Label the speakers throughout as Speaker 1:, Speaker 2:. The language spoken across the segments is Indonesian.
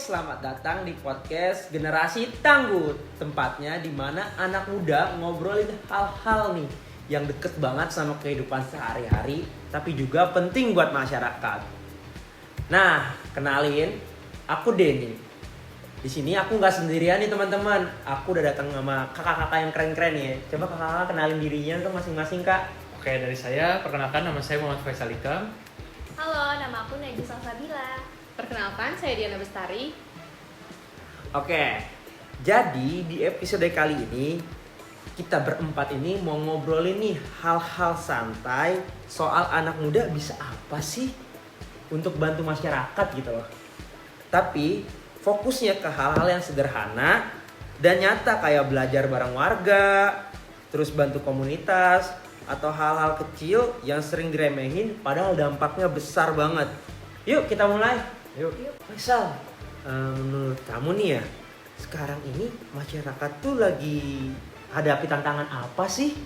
Speaker 1: selamat datang di podcast Generasi Tangguh. Tempatnya di mana anak muda ngobrolin hal-hal nih yang deket banget sama kehidupan sehari-hari, tapi juga penting buat masyarakat. Nah, kenalin, aku Denny. Di sini aku nggak sendirian nih teman-teman. Aku udah datang sama kakak-kakak yang keren-keren ya. Coba kakak-kakak kenalin dirinya tuh masing-masing kak.
Speaker 2: Oke, dari saya, perkenalkan nama saya Muhammad Faisal Ikam.
Speaker 3: Halo, nama aku Najis Salsabila.
Speaker 4: Perkenalkan, saya Diana Bestari.
Speaker 1: Oke, jadi di episode kali ini kita berempat ini mau ngobrolin nih hal-hal santai soal anak muda bisa apa sih untuk bantu masyarakat gitu loh. Tapi fokusnya ke hal-hal yang sederhana dan nyata kayak belajar bareng warga, terus bantu komunitas, atau hal-hal kecil yang sering diremehin padahal dampaknya besar banget. Yuk kita mulai.
Speaker 2: Yuk.
Speaker 1: Faisal, menurut kamu nih ya, sekarang ini masyarakat tuh lagi hadapi tantangan apa sih?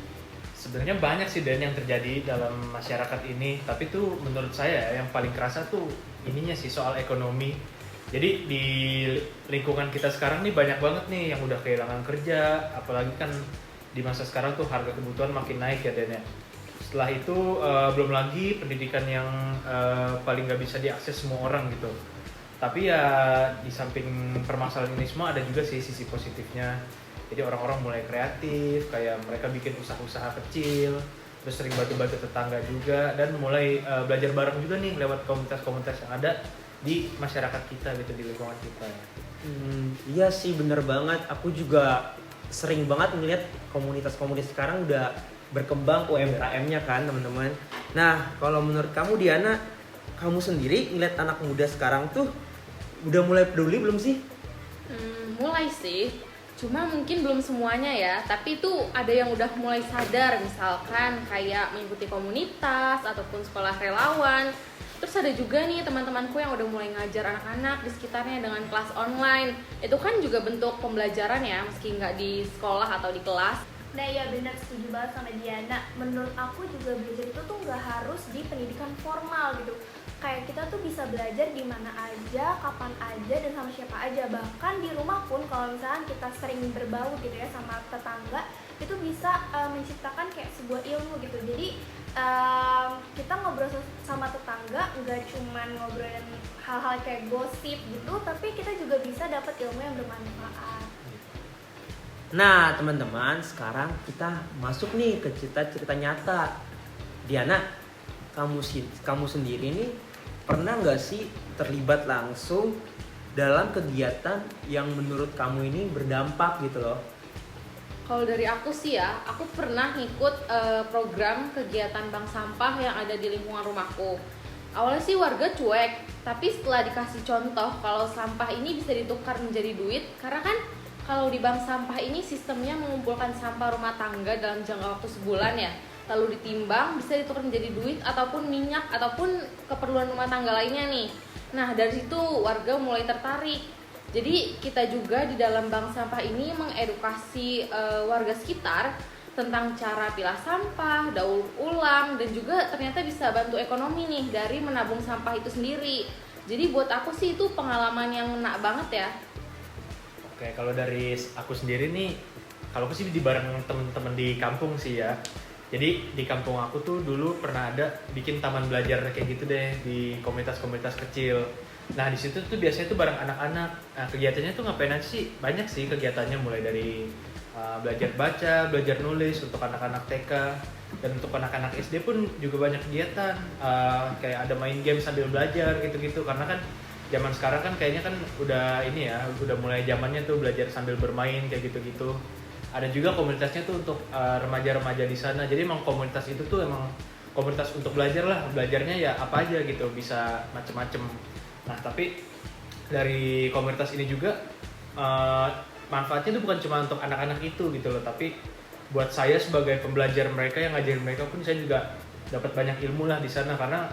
Speaker 2: Sebenarnya banyak sih Dan yang terjadi dalam masyarakat ini, tapi tuh menurut saya yang paling kerasa tuh ininya sih soal ekonomi. Jadi di lingkungan kita sekarang nih banyak banget nih yang udah kehilangan kerja, apalagi kan di masa sekarang tuh harga kebutuhan makin naik ya Dan ya. Setelah itu belum lagi pendidikan yang paling nggak bisa diakses semua orang gitu. Tapi ya di samping permasalahan ini semua ada juga sih sisi positifnya. Jadi orang-orang mulai kreatif, kayak mereka bikin usaha-usaha kecil, terus sering bantu-bantu tetangga juga, dan mulai belajar bareng juga nih lewat komunitas-komunitas yang ada di masyarakat kita gitu, di lingkungan kita.
Speaker 1: Iya sih bener banget, aku juga sering banget ngeliat komunitas-komunitas sekarang udah berkembang UMKM-nya kan teman-teman. Nah kalau menurut kamu Diana, kamu sendiri ngeliat anak muda sekarang tuh udah mulai peduli belum sih?
Speaker 4: Mulai sih, cuma mungkin belum semuanya ya. Tapi itu ada yang udah mulai sadar, misalkan kayak mengikuti komunitas ataupun sekolah relawan. Terus ada juga nih teman-temanku yang udah mulai ngajar anak-anak di sekitarnya dengan kelas online. Itu kan juga bentuk pembelajaran ya, meski nggak di sekolah atau di kelas.
Speaker 3: Nah ya benar, setuju banget sama Diana. Menurut aku juga belajar itu tuh nggak harus di pendidikan formal gitu. Kayak kita tuh bisa belajar di mana aja, kapan aja, dan sama siapa aja. Bahkan di rumah pun kalau misalkan kita sering berbau gitu ya sama tetangga, itu bisa menciptakan kayak sebuah ilmu gitu. Jadi kita ngobrol sama tetangga nggak cuman ngobrolin hal-hal kayak gosip gitu, tapi kita juga bisa dapat ilmu yang bermanfaat.
Speaker 1: Nah teman-teman, sekarang kita masuk nih ke cerita-cerita nyata. Diana, kamu sendiri nih pernah nggak sih terlibat langsung dalam kegiatan yang menurut kamu ini berdampak gitu loh?
Speaker 4: Kalau dari aku sih ya, aku pernah ngikut program kegiatan bank sampah yang ada di lingkungan rumahku. Awalnya sih warga cuek, tapi setelah dikasih contoh kalau sampah ini bisa ditukar menjadi duit, karena kan kalau di bank sampah ini sistemnya mengumpulkan sampah rumah tangga dalam jangka waktu sebulan ya, lalu ditimbang bisa ditukar menjadi duit ataupun minyak ataupun keperluan rumah tangga lainnya nih. Nah dari situ warga mulai tertarik. Jadi kita juga di dalam bank sampah ini mengedukasi warga sekitar tentang cara pilah sampah, daur ulang, dan juga ternyata bisa bantu ekonomi nih dari menabung sampah itu sendiri. Jadi buat aku sih itu pengalaman yang ngena banget ya.
Speaker 2: Oke, kalau dari aku sendiri nih, kalau aku sih di bareng temen-temen di kampung sih ya. Jadi di kampung aku tuh dulu pernah ada bikin taman belajar kayak gitu deh di komunitas-komunitas kecil. Nah di situ tuh biasanya tuh bareng anak-anak. Nah kegiatannya tuh ngapain aja sih? Banyak sih kegiatannya, mulai dari belajar baca, belajar nulis untuk anak-anak TK, dan untuk anak-anak SD pun juga banyak kegiatan. Kayak ada main game sambil belajar gitu-gitu, karena kan zaman sekarang kan kayaknya kan udah ini ya, udah mulai zamannya tuh belajar sambil bermain kayak gitu-gitu. Ada juga komunitasnya tuh untuk remaja-remaja di sana. Jadi emang komunitas itu tuh emang komunitas untuk belajar lah. Belajarnya ya apa aja gitu, bisa macem-macem. Nah tapi dari komunitas ini juga manfaatnya tuh bukan cuma untuk anak-anak itu gitu loh, tapi buat saya sebagai pembelajar mereka, yang ngajarin mereka pun saya juga dapat banyak ilmu lah di sana. Karena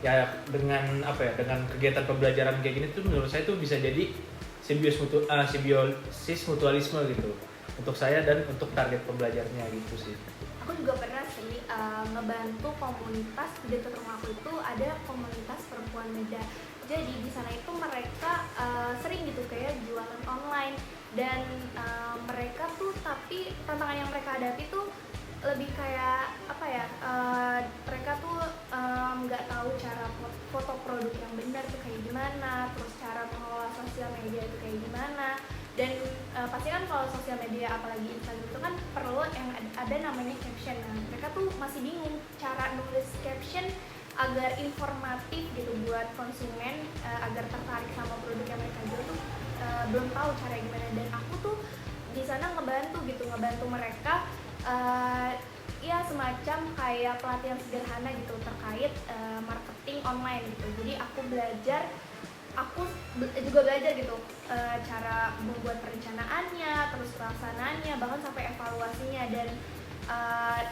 Speaker 2: ya dengan dengan kegiatan pembelajaran kayak gini tuh menurut saya tuh bisa jadi simbiosis mutualisme gitu untuk saya dan untuk target pembelajarnya gitu sih.
Speaker 3: Aku juga pernah sih ngebantu komunitas di dekat rumah aku itu ada komunitas perempuan muda. Jadi di sana itu mereka sering gitu kayak jualan online dan mereka tuh tapi tantangan yang mereka hadapi tuh lebih kayak apa ya, mereka tuh nggak tahu cara foto produk yang benar tuh kayak gimana, terus cara mengelola sosial media itu kayak gimana. Dan pasti kan kalau sosial media apalagi Instagram itu kan perlu yang ada namanya caption. Nah, mereka tuh masih bingung cara nulis caption agar informatif gitu buat konsumen, agar tertarik sama produk yang mereka jual tuh belum tahu cara gimana. Dan aku tuh di sana ngebantu mereka, ya semacam kayak pelatihan sederhana gitu terkait marketing online gitu. Jadi aku juga belajar gitu cara membuat perencanaannya, terus pelaksanaannya, bahkan sampai evaluasinya. Dan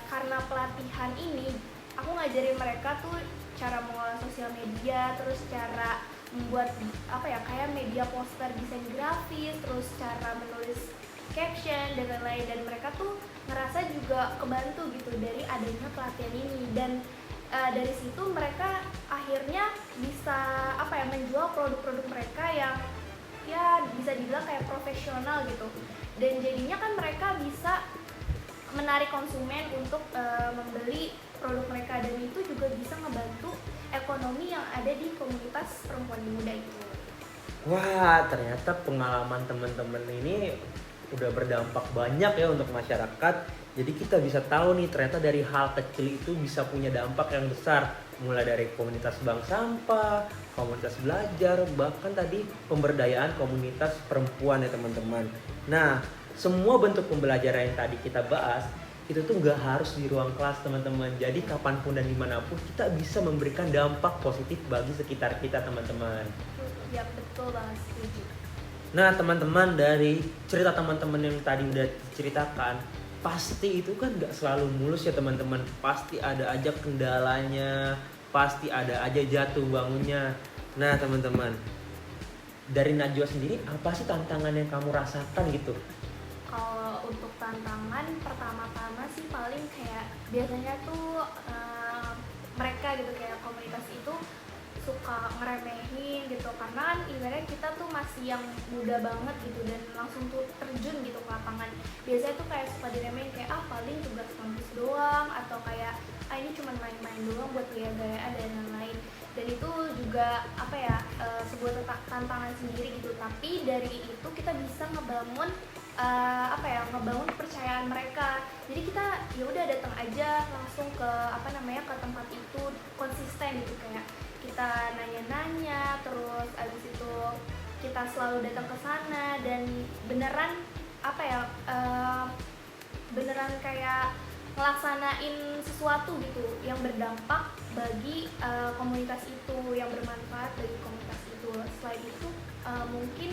Speaker 3: karena pelatihan ini aku ngajarin mereka tuh cara mengolah sosial media, terus cara membuat apa ya kayak media poster, desain grafis, terus cara menulis caption dan lain-lain. Dan mereka tuh ngerasa juga kebantu gitu dari adanya pelatihan ini. Dan dari situ mereka akhirnya bisa apa ya menjual produk-produk mereka yang ya bisa dibilang kayak profesional gitu. Dan jadinya kan mereka bisa menarik konsumen untuk membeli produk mereka, dan itu juga bisa ngebantu ekonomi yang ada di komunitas perempuan muda itu.
Speaker 1: Wah, ternyata pengalaman teman-teman ini udah berdampak banyak ya untuk masyarakat. Jadi kita bisa tahu nih ternyata dari hal kecil itu bisa punya dampak yang besar. Mulai dari komunitas bank sampah, komunitas belajar, bahkan tadi pemberdayaan komunitas perempuan ya teman-teman. Nah, semua bentuk pembelajaran yang tadi kita bahas itu tuh nggak harus di ruang kelas teman-teman. Jadi kapanpun dan dimanapun kita bisa memberikan dampak positif bagi sekitar kita teman-teman.
Speaker 3: Ya betul banget, setuju.
Speaker 1: Nah teman-teman, dari cerita teman-teman yang tadi udah diceritakan, pasti itu kan nggak selalu mulus ya teman-teman. Pasti ada aja kendalanya, pasti ada aja jatuh bangunnya. Nah teman-teman, dari Najwa sendiri apa sih tantangan yang kamu rasakan gitu?
Speaker 3: Kalau untuk tantangan pertama-tama sih paling kayak biasanya tuh mereka gitu kayak komunitas itu suka ngeremehin gitu, karena kan ibaratnya kita tuh masih yang muda banget gitu dan langsung tuh terjun gitu ke lapangan. Biasanya tuh kayak suka diremehin kayak paling tugas kampus doang, atau kayak ini cuma main-main doang buat gaya-gayaan dan lain-lain. Dan itu juga apa ya sebuah tantangan sendiri gitu. Tapi dari itu kita bisa ngebangun ngebangun kepercayaan mereka. Jadi kita ya udah datang aja langsung ke ke tempat itu, konsisten gitu, kayak kita nanya-nanya, terus abis itu kita selalu datang ke sana dan beneran beneran kayak ngelaksanain sesuatu gitu yang berdampak bagi komunitas itu, yang bermanfaat bagi komunitas itu. Selain itu mungkin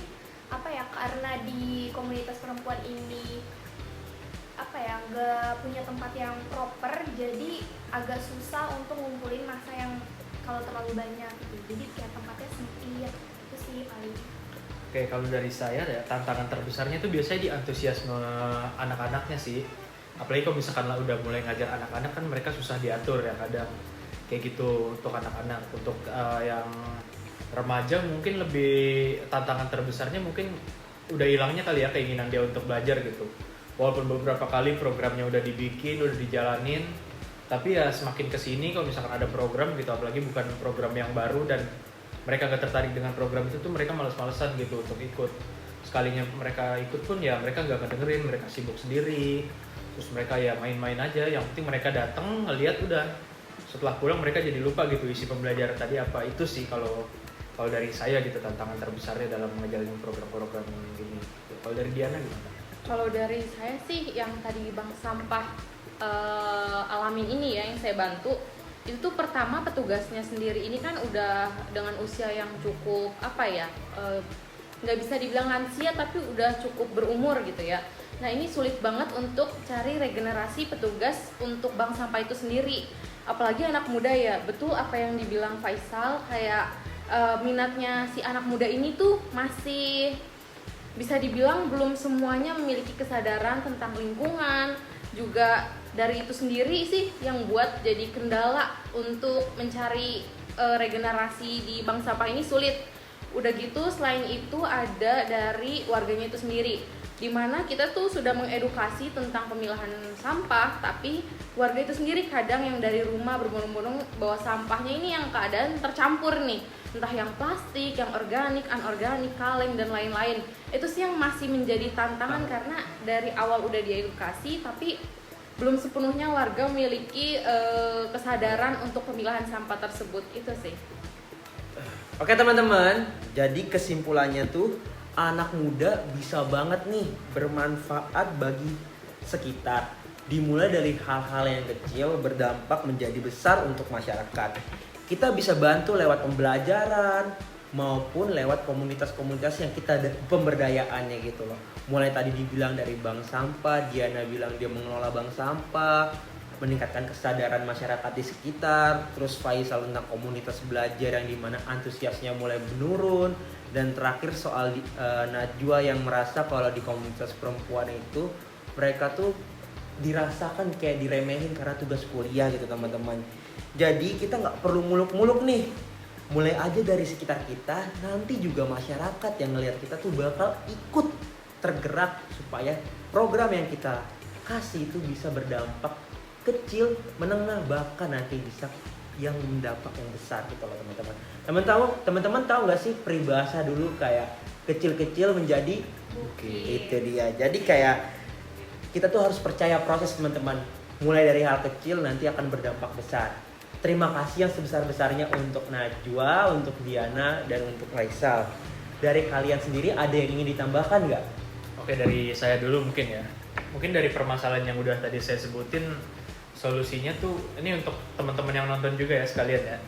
Speaker 3: karena di komunitas perempuan ini nggak punya tempat yang proper, jadi agak susah untuk ngumpulin massa yang kalau terlalu banyak gitu. Jadi kayak tempatnya sempit, itu sih paling.
Speaker 2: Oke, kalau dari saya ya tantangan terbesarnya itu biasanya di antusiasme anak-anaknya sih. Apalagi kalau misalkan lah udah mulai ngajar anak-anak kan mereka susah diatur ya kadang kayak gitu untuk anak-anak. Untuk yang remaja mungkin lebih tantangan terbesarnya mungkin udah hilangnya kali ya keinginan dia untuk belajar gitu. Walaupun beberapa kali programnya udah dibikin, udah dijalanin, tapi ya semakin kesini kalau misalkan ada program gitu, apalagi bukan program yang baru dan mereka gak tertarik dengan program itu tuh mereka males-malesan gitu untuk ikut. Sekalinya mereka ikut pun ya mereka gak dengerin, mereka sibuk sendiri, terus mereka ya main-main aja. Yang penting mereka datang ngeliat udah, setelah pulang mereka jadi lupa gitu isi pembelajaran tadi apa. Itu sih kalau dari saya gitu tantangan terbesarnya dalam menjalani program-program gini. Kalau dari Diana gimana?
Speaker 4: Kalau dari saya sih yang tadi Bank Sampah alamin ini ya yang saya bantu, itu tuh pertama petugasnya sendiri ini kan udah dengan usia yang cukup nggak bisa dibilang lansia tapi udah cukup berumur gitu ya. Nah ini sulit banget untuk cari regenerasi petugas untuk bank sampah itu sendiri, apalagi anak muda ya. Betul apa yang dibilang Faisal, kayak minatnya si anak muda ini tuh masih bisa dibilang belum semuanya memiliki kesadaran tentang lingkungan, juga dari itu sendiri sih yang buat jadi kendala untuk mencari regenerasi di bank sampah ini sulit. Udah gitu selain itu ada dari warganya itu sendiri, dimana kita tuh sudah mengedukasi tentang pemilahan sampah, tapi warga itu sendiri kadang yang dari rumah berbondong-bondong bawa sampahnya ini yang keadaan tercampur nih, entah yang plastik, yang organik, anorganik, kaleng dan lain-lain. Itu sih yang masih menjadi tantangan karena dari awal udah diedukasi tapi belum sepenuhnya warga memiliki kesadaran untuk pemilahan sampah tersebut. Itu sih.
Speaker 1: Oke teman-teman, jadi kesimpulannya tuh anak muda bisa banget nih bermanfaat bagi sekitar. Dimulai dari hal-hal yang kecil berdampak menjadi besar untuk masyarakat. Kita bisa bantu lewat pembelajaran maupun lewat komunitas-komunitas yang kita ada pemberdayaannya gitu loh. Mulai tadi dibilang dari bank sampah, Diana bilang dia mengelola bank sampah, meningkatkan kesadaran masyarakat di sekitar. Terus Faisal tentang komunitas belajar yang dimana antusiasnya mulai menurun. Dan terakhir soal Najwa yang merasa kalau di komunitas perempuan itu mereka tuh dirasakan kayak diremehin karena tugas kuliah gitu teman-teman. Jadi kita nggak perlu muluk-muluk nih, mulai aja dari sekitar kita, nanti juga masyarakat yang ngelihat kita tuh bakal ikut tergerak supaya program yang kita kasih itu bisa berdampak kecil, menengah, bahkan nanti bisa yang mendapat yang besar gitu loh teman-teman. Teman-teman tahu nggak sih peribahasa dulu kayak kecil-kecil menjadi
Speaker 3: Bukit.
Speaker 1: itu dia. Jadi kayak kita tuh harus percaya proses teman-teman. Mulai dari hal kecil nanti akan berdampak besar. Terima kasih yang sebesar-besarnya untuk Najwa, untuk Diana, dan untuk Faisal. Dari kalian sendiri ada yang ingin ditambahkan nggak?
Speaker 2: Oke, dari saya dulu mungkin ya. Mungkin dari permasalahan yang udah tadi saya sebutin, solusinya tuh ini untuk teman-teman yang nonton juga ya sekalian ya.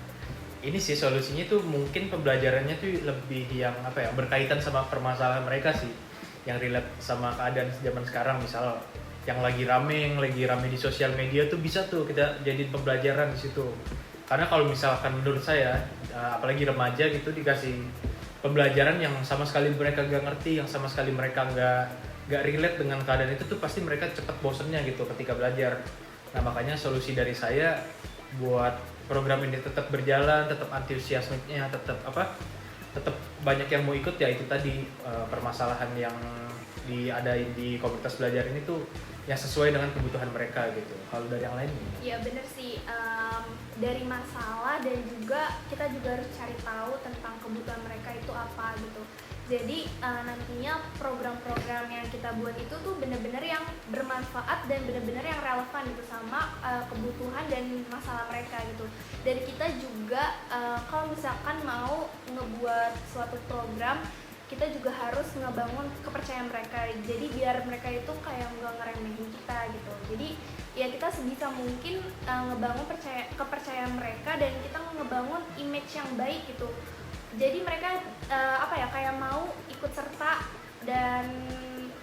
Speaker 2: Ini sih solusinya tuh mungkin pembelajarannya tuh lebih yang apa ya, berkaitan sama permasalahan mereka sih, yang relate sama keadaan zaman sekarang. Misal yang lagi rame di sosial media tuh bisa tuh kita jadiin pembelajaran di situ. Karena kalau misalkan menurut saya, apalagi remaja gitu dikasih pembelajaran yang sama sekali mereka gak ngerti, yang sama sekali mereka gak relate dengan keadaan itu tuh pasti mereka cepat bosennya gitu ketika belajar. Nah makanya solusi dari saya buat program ini tetap berjalan, tetap antusiasmenya tetap banyak yang mau ikut, ya itu tadi permasalahan yang diadain di komunitas belajar ini tuh yang sesuai dengan kebutuhan mereka gitu. Kalau dari yang lain?
Speaker 3: Ya bener sih, dari masalah dan juga kita juga harus cari tahu tentang kebutuhan mereka itu apa gitu. Jadi nantinya program-program yang kita buat itu tuh bener-bener yang bermanfaat dan bener-bener yang relevan gitu sama kebutuhan dan masalah mereka gitu. Dan kita juga kalau misalkan mau ngebuat suatu program, kita juga harus ngebangun kepercayaan mereka. Jadi biar mereka itu kayak nggak ngeremehin kita gitu. Jadi ya kita sebisa mungkin ngebangun kepercayaan mereka dan kita ngebangun image yang baik gitu. Jadi mereka kayak mau ikut serta dan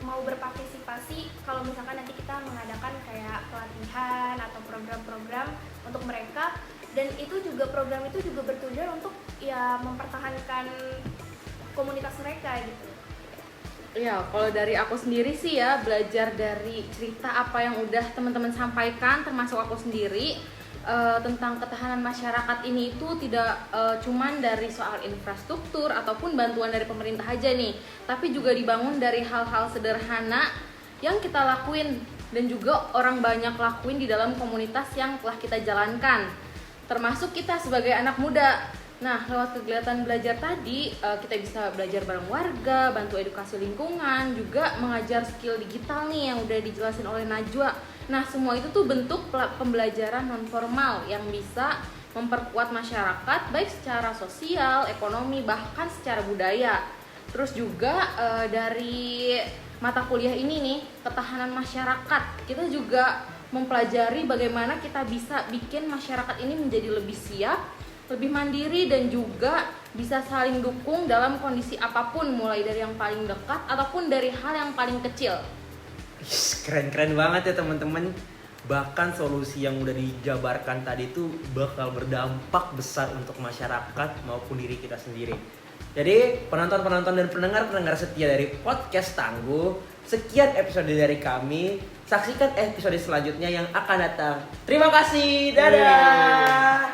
Speaker 3: mau berpartisipasi kalau misalkan nanti kita mengadakan kayak pelatihan atau program-program untuk mereka. Dan itu juga program itu juga bertujuan untuk ya mempertahankan komunitas mereka gitu.
Speaker 4: Ya, kalau dari aku sendiri sih ya, belajar dari cerita apa yang udah teman-teman sampaikan, termasuk aku sendiri, tentang ketahanan masyarakat ini itu tidak cuman dari soal infrastruktur ataupun bantuan dari pemerintah aja nih, tapi juga dibangun dari hal-hal sederhana yang kita lakuin dan juga orang banyak lakuin di dalam komunitas yang telah kita jalankan, termasuk kita sebagai anak muda. Nah, lewat kegiatan belajar tadi, kita bisa belajar bareng warga, bantu edukasi lingkungan, juga mengajar skill digital nih yang udah dijelasin oleh Najwa. Nah, semua itu tuh bentuk pembelajaran non formal yang bisa memperkuat masyarakat baik secara sosial, ekonomi, bahkan secara budaya. Terus juga dari mata kuliah ini nih, ketahanan masyarakat, kita juga mempelajari bagaimana kita bisa bikin masyarakat ini menjadi lebih siap, lebih mandiri, dan juga bisa saling dukung dalam kondisi apapun, mulai dari yang paling dekat ataupun dari hal yang paling kecil.
Speaker 1: Keren-keren banget ya teman-teman. Bahkan solusi yang udah dijabarkan tadi itu bakal berdampak besar untuk masyarakat maupun diri kita sendiri. Jadi penonton-penonton dan pendengar-pendengar setia dari podcast Tangguh, sekian episode dari kami. Saksikan episode selanjutnya yang akan datang. Terima kasih, dadah.